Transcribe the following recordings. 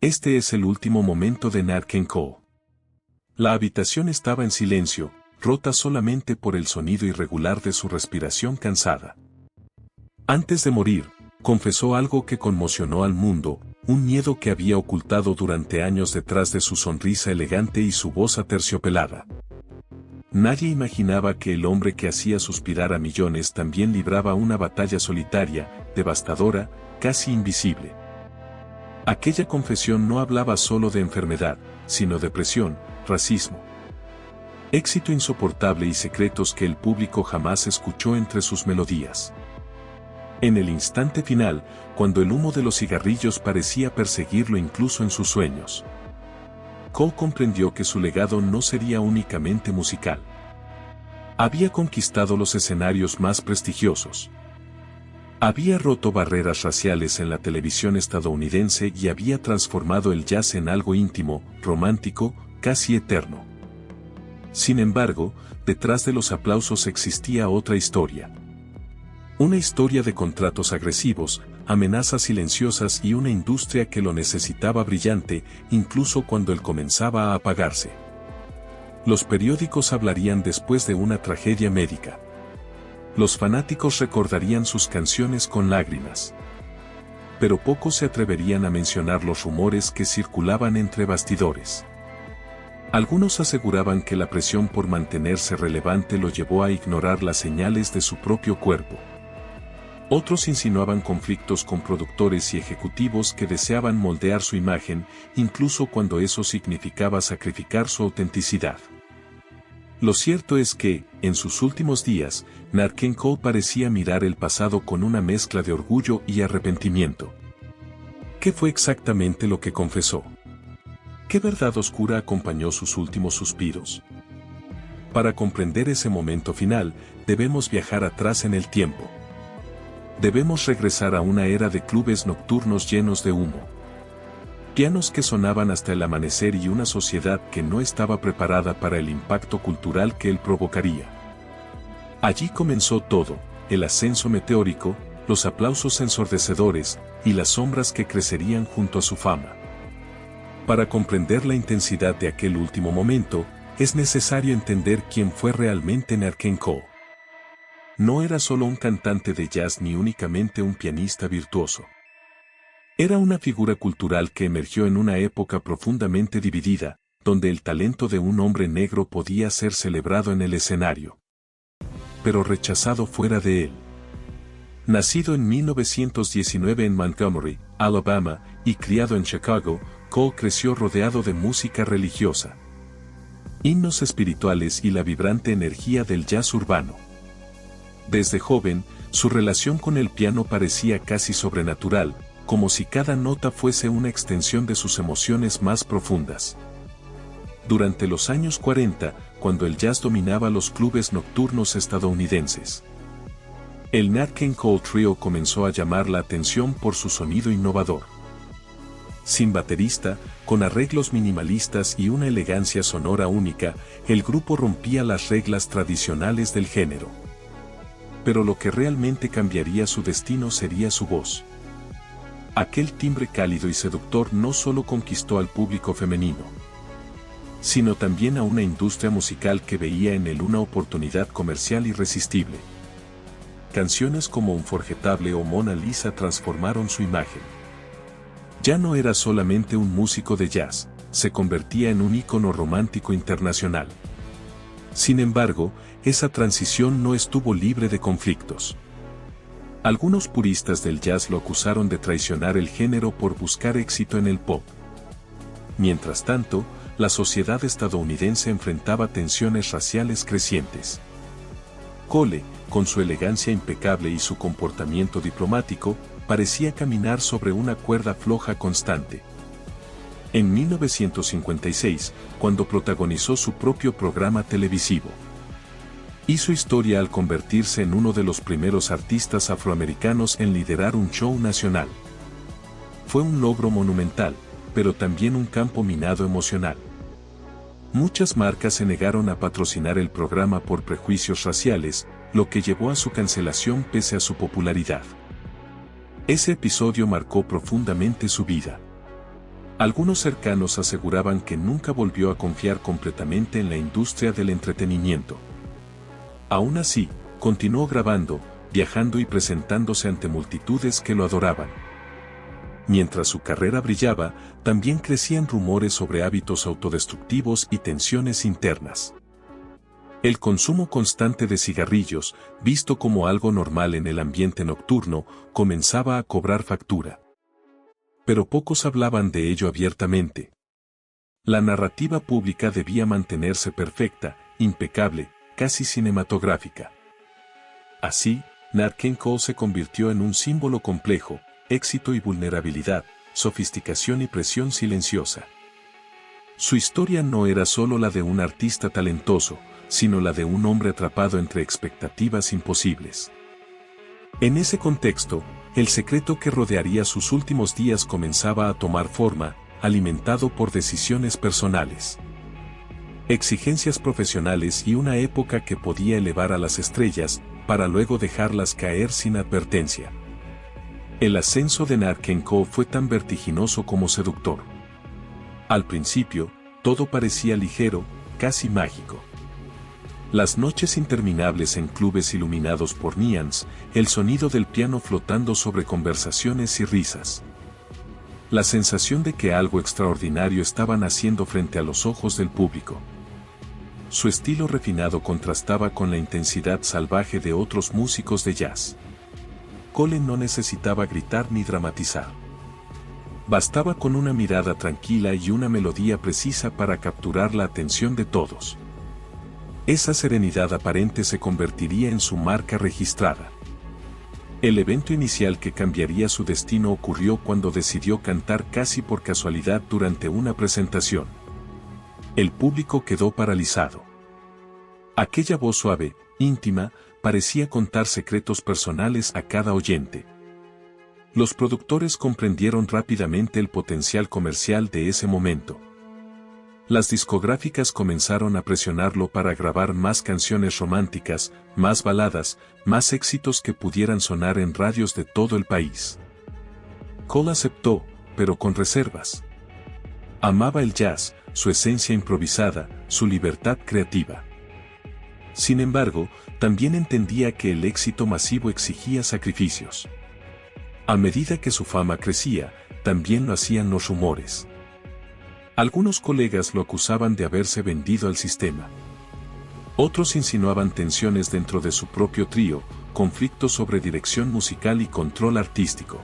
Este es el último momento de Nat King Cole. La habitación estaba en silencio, rota solamente por el sonido irregular de su respiración cansada. Antes de morir, confesó algo que conmocionó al mundo, un miedo que había ocultado durante años detrás de su sonrisa elegante y su voz aterciopelada. Nadie imaginaba que el hombre que hacía suspirar a millones también libraba una batalla solitaria, devastadora, casi invisible. Aquella confesión no hablaba solo de enfermedad, sino de presión, racismo, éxito insoportable y secretos que el público jamás escuchó entre sus melodías. En el instante final, cuando el humo de los cigarrillos parecía perseguirlo incluso en sus sueños, Cole comprendió que su legado no sería únicamente musical. Había conquistado los escenarios más prestigiosos. Había roto barreras raciales en la televisión estadounidense y había transformado el jazz en algo íntimo, romántico, casi eterno. Sin embargo, detrás de los aplausos existía otra historia. Una historia de contratos agresivos, amenazas silenciosas y una industria que lo necesitaba brillante, incluso cuando él comenzaba a apagarse. Los periódicos hablarían después de una tragedia médica. Los fanáticos recordarían sus canciones con lágrimas. Pero pocos se atreverían a mencionar los rumores que circulaban entre bastidores. Algunos aseguraban que la presión por mantenerse relevante lo llevó a ignorar las señales de su propio cuerpo. Otros insinuaban conflictos con productores y ejecutivos que deseaban moldear su imagen, incluso cuando eso significaba sacrificar su autenticidad. Lo cierto es que, en sus últimos días, Nat King Cole parecía mirar el pasado con una mezcla de orgullo y arrepentimiento. ¿Qué fue exactamente lo que confesó? ¿Qué verdad oscura acompañó sus últimos suspiros? Para comprender ese momento final, debemos viajar atrás en el tiempo. Debemos regresar a una era de clubes nocturnos llenos de humo. Pianos que sonaban hasta el amanecer y una sociedad que no estaba preparada para el impacto cultural que él provocaría. Allí comenzó todo, el ascenso meteórico, los aplausos ensordecedores, y las sombras que crecerían junto a su fama. Para comprender la intensidad de aquel último momento, es necesario entender quién fue realmente Nat King Cole. No era solo un cantante de jazz ni únicamente un pianista virtuoso. Era una figura cultural que emergió en una época profundamente dividida, donde el talento de un hombre negro podía ser celebrado en el escenario, pero rechazado fuera de él. Nacido en 1919 en Montgomery, Alabama, y criado en Chicago, Cole creció rodeado de música religiosa, himnos espirituales y la vibrante energía del jazz urbano. Desde joven, su relación con el piano parecía casi sobrenatural, como si cada nota fuese una extensión de sus emociones más profundas. Durante los años 40, cuando el jazz dominaba los clubes nocturnos estadounidenses, el Nat King Cole Trio comenzó a llamar la atención por su sonido innovador. Sin baterista, con arreglos minimalistas y una elegancia sonora única, el grupo rompía las reglas tradicionales del género. Pero lo que realmente cambiaría su destino sería su voz. Aquel timbre cálido y seductor no solo conquistó al público femenino, sino también a una industria musical que veía en él una oportunidad comercial irresistible. Canciones como Unforgettable o Mona Lisa transformaron su imagen. Ya no era solamente un músico de jazz, se convertía en un ícono romántico internacional. Sin embargo, esa transición no estuvo libre de conflictos. Algunos puristas del jazz lo acusaron de traicionar el género por buscar éxito en el pop. Mientras tanto, la sociedad estadounidense enfrentaba tensiones raciales crecientes. Cole, con su elegancia impecable y su comportamiento diplomático, parecía caminar sobre una cuerda floja constante. En 1956, cuando protagonizó su propio programa televisivo, hizo historia al convertirse en uno de los primeros artistas afroamericanos en liderar un show nacional. Fue un logro monumental, pero también un campo minado emocional. Muchas marcas se negaron a patrocinar el programa por prejuicios raciales, lo que llevó a su cancelación pese a su popularidad. Ese episodio marcó profundamente su vida. Algunos cercanos aseguraban que nunca volvió a confiar completamente en la industria del entretenimiento. Aún así, continuó grabando, viajando y presentándose ante multitudes que lo adoraban. Mientras su carrera brillaba, también crecían rumores sobre hábitos autodestructivos y tensiones internas. El consumo constante de cigarrillos, visto como algo normal en el ambiente nocturno, comenzaba a cobrar factura. Pero pocos hablaban de ello abiertamente. La narrativa pública debía mantenerse perfecta, impecable, casi cinematográfica. Así, Nat King Cole se convirtió en un símbolo complejo: éxito y vulnerabilidad, sofisticación y presión silenciosa. Su historia no era solo la de un artista talentoso, sino la de un hombre atrapado entre expectativas imposibles. En ese contexto, el secreto que rodearía sus últimos días comenzaba a tomar forma, alimentado por decisiones personales, exigencias profesionales y una época que podía elevar a las estrellas, para luego dejarlas caer sin advertencia. El ascenso de Nat King Cole fue tan vertiginoso como seductor. Al principio, todo parecía ligero, casi mágico. Las noches interminables en clubes iluminados por neons, el sonido del piano flotando sobre conversaciones y risas. La sensación de que algo extraordinario estaba naciendo frente a los ojos del público. Su estilo refinado contrastaba con la intensidad salvaje de otros músicos de jazz. Cole no necesitaba gritar ni dramatizar. Bastaba con una mirada tranquila y una melodía precisa para capturar la atención de todos. Esa serenidad aparente se convertiría en su marca registrada. El evento inicial que cambiaría su destino ocurrió cuando decidió cantar casi por casualidad durante una presentación. El público quedó paralizado. Aquella voz suave, íntima, parecía contar secretos personales a cada oyente. Los productores comprendieron rápidamente el potencial comercial de ese momento. Las discográficas comenzaron a presionarlo para grabar más canciones románticas, más baladas, más éxitos que pudieran sonar en radios de todo el país. Cole aceptó, pero con reservas. Amaba el jazz, su esencia improvisada, su libertad creativa. Sin embargo, también entendía que el éxito masivo exigía sacrificios. A medida que su fama crecía, también lo hacían los rumores. Algunos colegas lo acusaban de haberse vendido al sistema. Otros insinuaban tensiones dentro de su propio trío, conflictos sobre dirección musical y control artístico.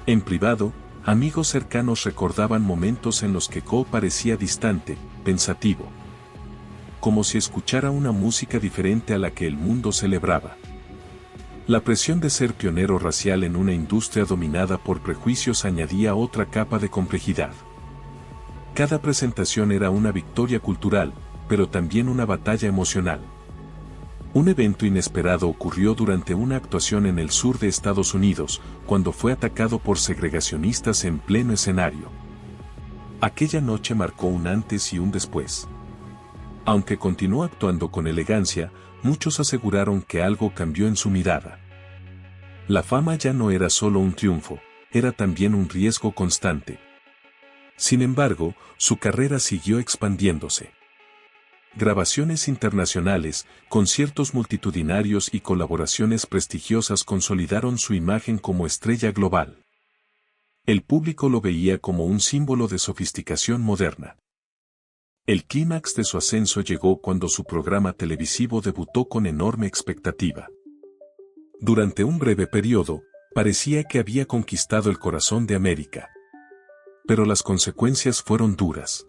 En privado, amigos cercanos recordaban momentos en los que Cole parecía distante, pensativo. Como si escuchara una música diferente a la que el mundo celebraba. La presión de ser pionero racial en una industria dominada por prejuicios añadía otra capa de complejidad. Cada presentación era una victoria cultural, pero también una batalla emocional. Un evento inesperado ocurrió durante una actuación en el sur de Estados Unidos, cuando fue atacado por segregacionistas en pleno escenario. Aquella noche marcó un antes y un después. Aunque continuó actuando con elegancia, muchos aseguraron que algo cambió en su mirada. La fama ya no era solo un triunfo, era también un riesgo constante. Sin embargo, su carrera siguió expandiéndose. Grabaciones internacionales, conciertos multitudinarios y colaboraciones prestigiosas consolidaron su imagen como estrella global. El público lo veía como un símbolo de sofisticación moderna. El clímax de su ascenso llegó cuando su programa televisivo debutó con enorme expectativa. Durante un breve periodo, parecía que había conquistado el corazón de América. Pero las consecuencias fueron duras.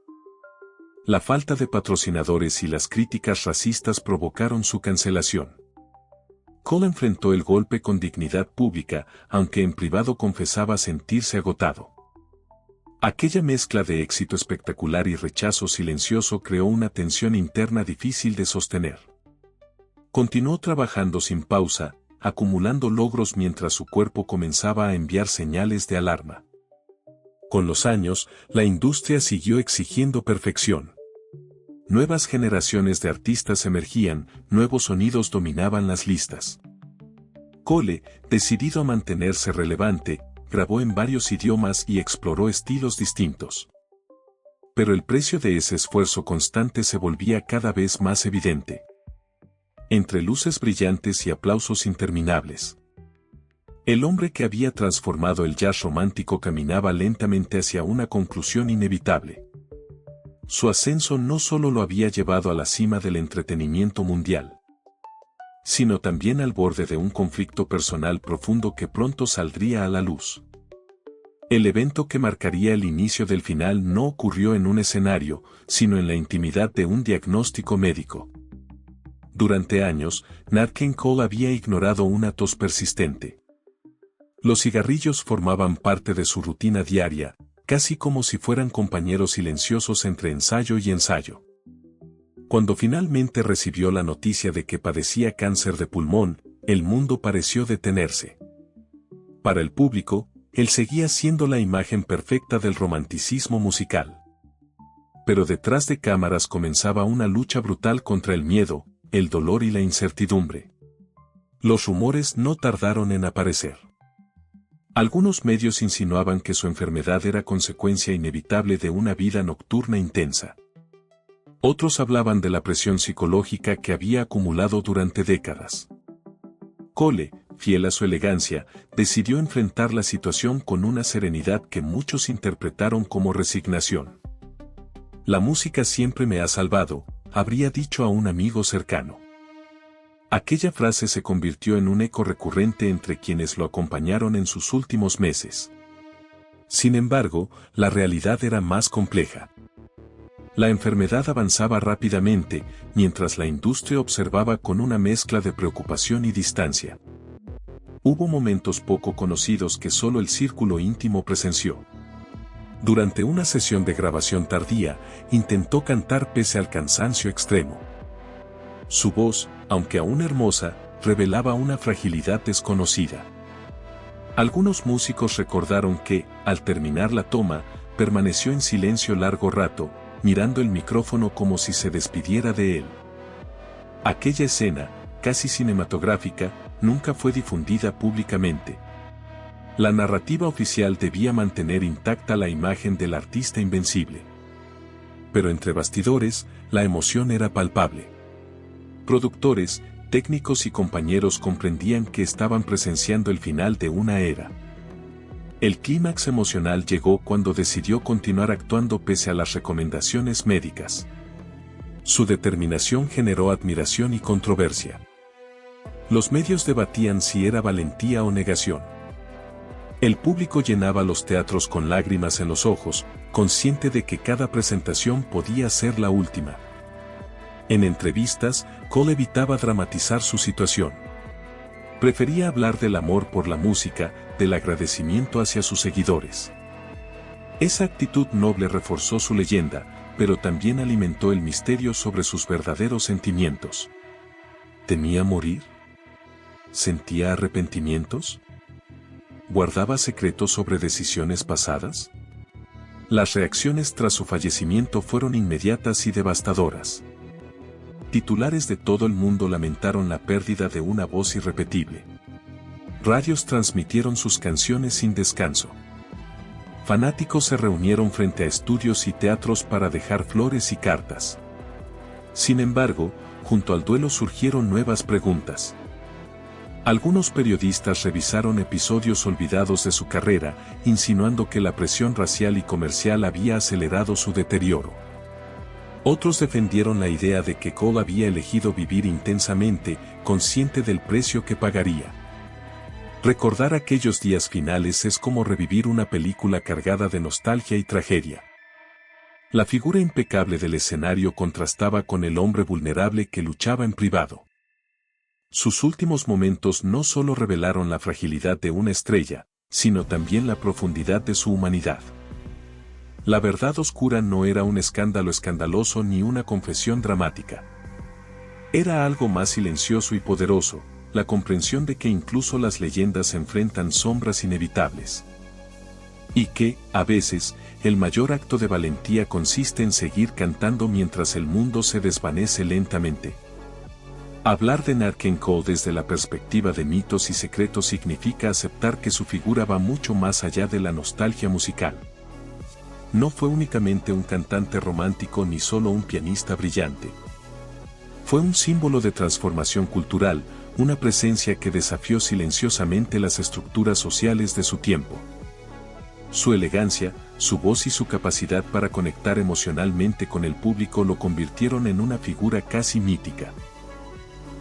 La falta de patrocinadores y las críticas racistas provocaron su cancelación. Cole enfrentó el golpe con dignidad pública, aunque en privado confesaba sentirse agotado. Aquella mezcla de éxito espectacular y rechazo silencioso creó una tensión interna difícil de sostener. Continuó trabajando sin pausa, acumulando logros mientras su cuerpo comenzaba a enviar señales de alarma. Con los años, la industria siguió exigiendo perfección. Nuevas generaciones de artistas emergían, nuevos sonidos dominaban las listas. Cole, decidido a mantenerse relevante, grabó en varios idiomas y exploró estilos distintos. Pero el precio de ese esfuerzo constante se volvía cada vez más evidente. Entre luces brillantes y aplausos interminables, el hombre que había transformado el jazz romántico caminaba lentamente hacia una conclusión inevitable. Su ascenso no solo lo había llevado a la cima del entretenimiento mundial, sino también al borde de un conflicto personal profundo que pronto saldría a la luz. El evento que marcaría el inicio del final no ocurrió en un escenario, sino en la intimidad de un diagnóstico médico. Durante años, Nat King Cole había ignorado una tos persistente. Los cigarrillos formaban parte de su rutina diaria, casi como si fueran compañeros silenciosos entre ensayo y ensayo. Cuando finalmente recibió la noticia de que padecía cáncer de pulmón, el mundo pareció detenerse. Para el público, él seguía siendo la imagen perfecta del romanticismo musical. Pero detrás de cámaras comenzaba una lucha brutal contra el miedo, el dolor y la incertidumbre. Los rumores no tardaron en aparecer. Algunos medios insinuaban que su enfermedad era consecuencia inevitable de una vida nocturna intensa. Otros hablaban de la presión psicológica que había acumulado durante décadas. Cole, fiel a su elegancia, decidió enfrentar la situación con una serenidad que muchos interpretaron como resignación. La música siempre me ha salvado, habría dicho a un amigo cercano. Aquella frase se convirtió en un eco recurrente entre quienes lo acompañaron en sus últimos meses. Sin embargo, la realidad era más compleja. La enfermedad avanzaba rápidamente, mientras la industria observaba con una mezcla de preocupación y distancia. Hubo momentos poco conocidos que solo el círculo íntimo presenció. Durante una sesión de grabación tardía, intentó cantar pese al cansancio extremo. Su voz, aunque aún hermosa, revelaba una fragilidad desconocida. Algunos músicos recordaron que, al terminar la toma, permaneció en silencio largo rato, mirando el micrófono como si se despidiera de él. Aquella escena, casi cinematográfica, nunca fue difundida públicamente. La narrativa oficial debía mantener intacta la imagen del artista invencible. Pero entre bastidores, la emoción era palpable. Productores, técnicos y compañeros comprendían que estaban presenciando el final de una era. El clímax emocional llegó cuando decidió continuar actuando pese a las recomendaciones médicas. Su determinación generó admiración y controversia. Los medios debatían si era valentía o negación. El público llenaba los teatros con lágrimas en los ojos, consciente de que cada presentación podía ser la última. En entrevistas, Cole evitaba dramatizar su situación. Prefería hablar del amor por la música, del agradecimiento hacia sus seguidores. Esa actitud noble reforzó su leyenda, pero también alimentó el misterio sobre sus verdaderos sentimientos. ¿Temía morir? ¿Sentía arrepentimientos? ¿Guardaba secretos sobre decisiones pasadas? Las reacciones tras su fallecimiento fueron inmediatas y devastadoras. Titulares de todo el mundo lamentaron la pérdida de una voz irrepetible. Radios transmitieron sus canciones sin descanso. Fanáticos se reunieron frente a estudios y teatros para dejar flores y cartas. Sin embargo, junto al duelo surgieron nuevas preguntas. Algunos periodistas revisaron episodios olvidados de su carrera, insinuando que la presión racial y comercial había acelerado su deterioro. Otros defendieron la idea de que Cole había elegido vivir intensamente, consciente del precio que pagaría. Recordar aquellos días finales es como revivir una película cargada de nostalgia y tragedia. La figura impecable del escenario contrastaba con el hombre vulnerable que luchaba en privado. Sus últimos momentos no solo revelaron la fragilidad de una estrella, sino también la profundidad de su humanidad. La verdad oscura no era un escándalo escandaloso ni una confesión dramática. Era algo más silencioso y poderoso, la comprensión de que incluso las leyendas enfrentan sombras inevitables. Y que, a veces, el mayor acto de valentía consiste en seguir cantando mientras el mundo se desvanece lentamente. Hablar de Nat King Cole desde la perspectiva de mitos y secretos significa aceptar que su figura va mucho más allá de la nostalgia musical. No fue únicamente un cantante romántico ni solo un pianista brillante. Fue un símbolo de transformación cultural, una presencia que desafió silenciosamente las estructuras sociales de su tiempo. Su elegancia, su voz y su capacidad para conectar emocionalmente con el público lo convirtieron en una figura casi mítica.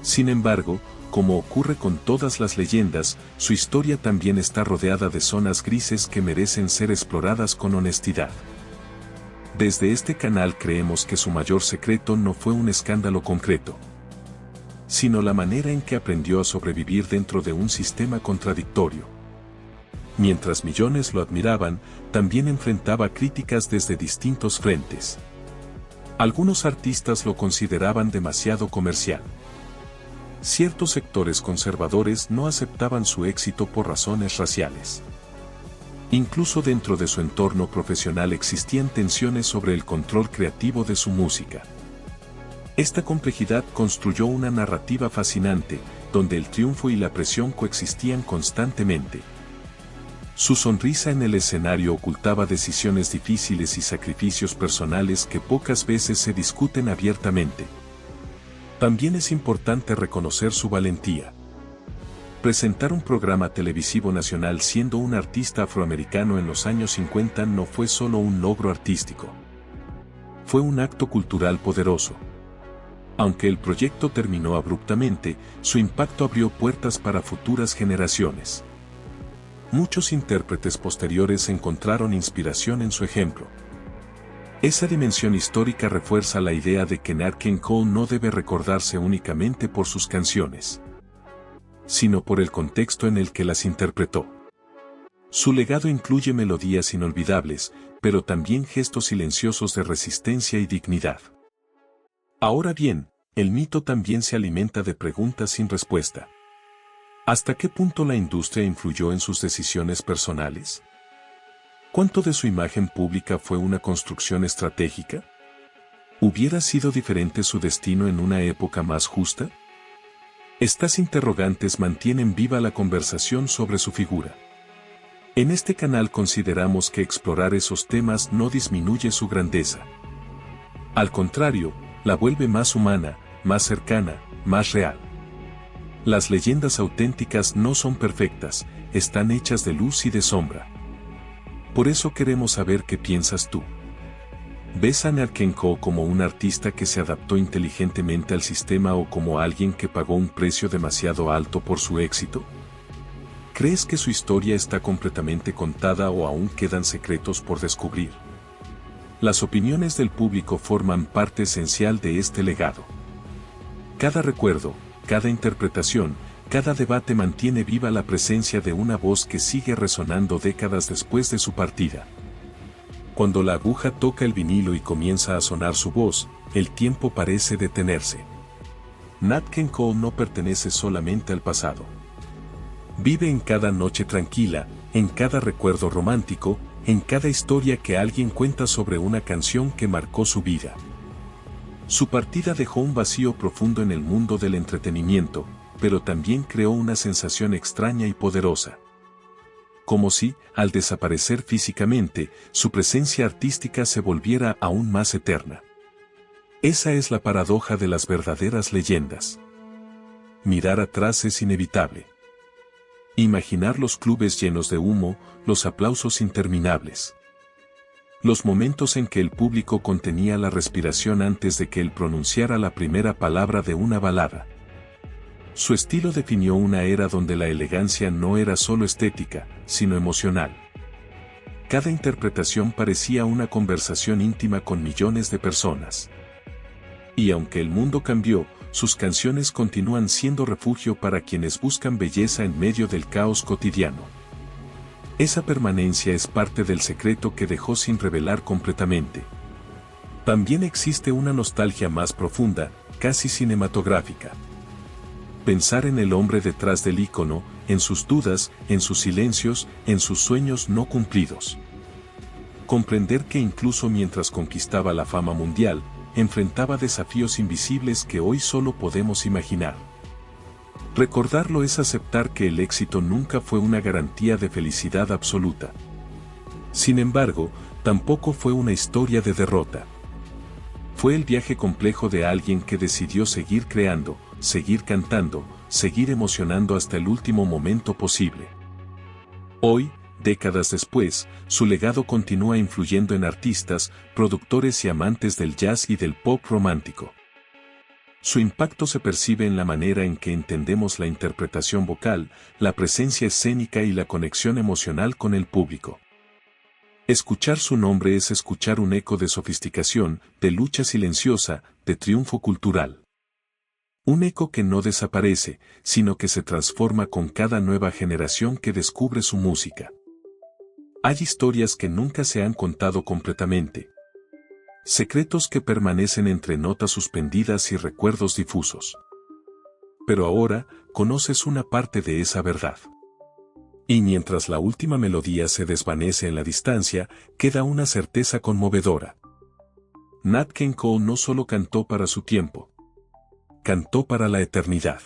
Sin embargo, como ocurre con todas las leyendas, su historia también está rodeada de zonas grises que merecen ser exploradas con honestidad. Desde este canal creemos que su mayor secreto no fue un escándalo concreto, sino la manera en que aprendió a sobrevivir dentro de un sistema contradictorio. Mientras millones lo admiraban, también enfrentaba críticas desde distintos frentes. Algunos artistas lo consideraban demasiado comercial. Ciertos sectores conservadores no aceptaban su éxito por razones raciales. Incluso dentro de su entorno profesional existían tensiones sobre el control creativo de su música. Esta complejidad construyó una narrativa fascinante, donde el triunfo y la presión coexistían constantemente. Su sonrisa en el escenario ocultaba decisiones difíciles y sacrificios personales que pocas veces se discuten abiertamente. También es importante reconocer su valentía. Presentar un programa televisivo nacional siendo un artista afroamericano en los años 50 no fue solo un logro artístico. Fue un acto cultural poderoso. Aunque el proyecto terminó abruptamente, su impacto abrió puertas para futuras generaciones. Muchos intérpretes posteriores encontraron inspiración en su ejemplo. Esa dimensión histórica refuerza la idea de que Nat King Cole no debe recordarse únicamente por sus canciones, sino por el contexto en el que las interpretó. Su legado incluye melodías inolvidables, pero también gestos silenciosos de resistencia y dignidad. Ahora bien, el mito también se alimenta de preguntas sin respuesta. ¿Hasta qué punto la industria influyó en sus decisiones personales? ¿Cuánto de su imagen pública fue una construcción estratégica? ¿Hubiera sido diferente su destino en una época más justa? Estas interrogantes mantienen viva la conversación sobre su figura. En este canal consideramos que explorar esos temas no disminuye su grandeza. Al contrario, la vuelve más humana, más cercana, más real. Las leyendas auténticas no son perfectas, están hechas de luz y de sombra. Por eso queremos saber qué piensas tú. ¿Ves a Nat King Cole como un artista que se adaptó inteligentemente al sistema o como alguien que pagó un precio demasiado alto por su éxito? ¿Crees que su historia está completamente contada o aún quedan secretos por descubrir? Las opiniones del público forman parte esencial de este legado. Cada recuerdo, cada interpretación, cada debate mantiene viva la presencia de una voz que sigue resonando décadas después de su partida. Cuando la aguja toca el vinilo y comienza a sonar su voz, el tiempo parece detenerse. Nat King Cole no pertenece solamente al pasado. Vive en cada noche tranquila, en cada recuerdo romántico, en cada historia que alguien cuenta sobre una canción que marcó su vida. Su partida dejó un vacío profundo en el mundo del entretenimiento, pero también creó una sensación extraña y poderosa. Como si, al desaparecer físicamente, su presencia artística se volviera aún más eterna. Esa es la paradoja de las verdaderas leyendas. Mirar atrás es inevitable. Imaginar los clubes llenos de humo, los aplausos interminables. Los momentos en que el público contenía la respiración antes de que él pronunciara la primera palabra de una balada. Su estilo definió una era donde la elegancia no era solo estética, sino emocional. Cada interpretación parecía una conversación íntima con millones de personas. Y aunque el mundo cambió, sus canciones continúan siendo refugio para quienes buscan belleza en medio del caos cotidiano. Esa permanencia es parte del secreto que dejó sin revelar completamente. También existe una nostalgia más profunda, casi cinematográfica. Pensar en el hombre detrás del ícono, en sus dudas, en sus silencios, en sus sueños no cumplidos. Comprender que incluso mientras conquistaba la fama mundial, enfrentaba desafíos invisibles que hoy solo podemos imaginar. Recordarlo es aceptar que el éxito nunca fue una garantía de felicidad absoluta. Sin embargo, tampoco fue una historia de derrota. Fue el viaje complejo de alguien que decidió seguir creando, seguir cantando, seguir emocionando hasta el último momento posible. Hoy, décadas después, su legado continúa influyendo en artistas, productores y amantes del jazz y del pop romántico. Su impacto se percibe en la manera en que entendemos la interpretación vocal, la presencia escénica y la conexión emocional con el público. Escuchar su nombre es escuchar un eco de sofisticación, de lucha silenciosa, de triunfo cultural. Un eco que no desaparece, sino que se transforma con cada nueva generación que descubre su música. Hay historias que nunca se han contado completamente. Secretos que permanecen entre notas suspendidas y recuerdos difusos. Pero ahora, conoces una parte de esa verdad. Y mientras la última melodía se desvanece en la distancia, queda una certeza conmovedora. Nat King Cole no solo cantó para su tiempo. Cantó para la eternidad.